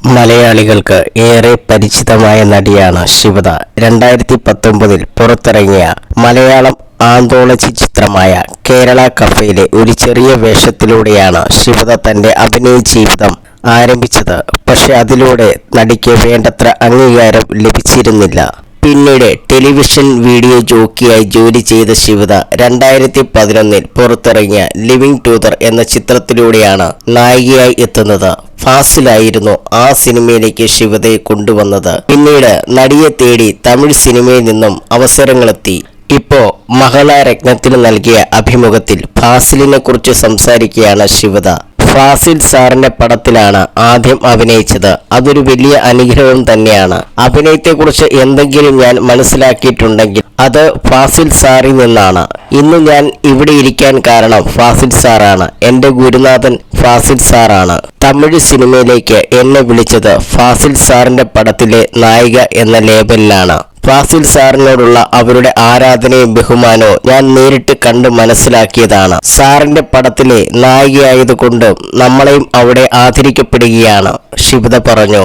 മലയാളികൾക്ക് ഏറെ പരിചിതമായ നടിയാണ് ശിവദ. 2019 പുറത്തിറങ്ങിയ മലയാളം ആന്തോളജി ചിത്രമായ കേരള കഫേയിലെ ഒരു ചെറിയ വേഷത്തിലൂടെയാണ് ശിവദ തന്റെ അഭിനയ ജീവിതം ആരംഭിച്ചത്. പക്ഷെ അതിലൂടെ നടിക്ക് വേണ്ടത്ര അംഗീകാരം ലഭിച്ചിരുന്നില്ല. പിന്നീട് ടെലിവിഷൻ വീഡിയോ ജോക്കിയായി ജോലി ചെയ്ത ശിവദ 2011 പുറത്തിറങ്ങിയ ലിവിംഗ് ടൂതർ എന്ന ചിത്രത്തിലൂടെയാണ് നായികയായി എത്തുന്നത്. ഫാസിലായിരുന്നു ആ സിനിമയിലേക്ക് ശിവദയെ കൊണ്ടുവന്നത്. പിന്നീട് നടിയെ തേടി തമിഴ് സിനിമയിൽ നിന്നും അവസരങ്ങളെത്തി. ഇപ്പോ മഹളരത്നത്തിന് നൽകിയ അഭിമുഖത്തിൽ ഫാസിലിനെ കുറിച്ച് സംസാരിക്കുകയാണ് ശിവദ. ഫാസിൽ സാറിന്റെ പടത്തിലാണ് ആദ്യം അഭിനയിച്ചത്. അതൊരു വലിയ അനുഗ്രഹം തന്നെയാണ്. അഭിനയത്തെക്കുറിച്ച് എന്തെങ്കിലും ഞാൻ മനസ്സിലാക്കിയിട്ടുണ്ടെങ്കിൽ അത് ഫാസിൽ സാറിൽ നിന്നാണ്. ഇന്ന് ഞാൻ ഇവിടെ ഇരിക്കാൻ കാരണം ഫാസിൽ സാറാണ്. എന്റെ ഗുരുനാഥൻ ഫാസിൽ സാറാണ്. തമിഴ് സിനിമയിലേക്ക് എന്നെ വിളിച്ചത് ഫാസിൽ സാറിന്റെ പടത്തിലെ നായിക എന്ന ലേബലിലാണ്. ഫാസിൽ സാറിനോടുള്ള അവരുടെ ആരാധനയും ബഹുമാനവും ഞാൻ നേരിട്ട് കണ്ട് മനസ്സിലാക്കിയതാണ്. സാറിന്റെ പടത്തിലെ നായികയായതുകൊണ്ട് നമ്മളെയും അവിടെ ആദരിക്കപ്പെടുകയാണ്, ശിവദ പറഞ്ഞു.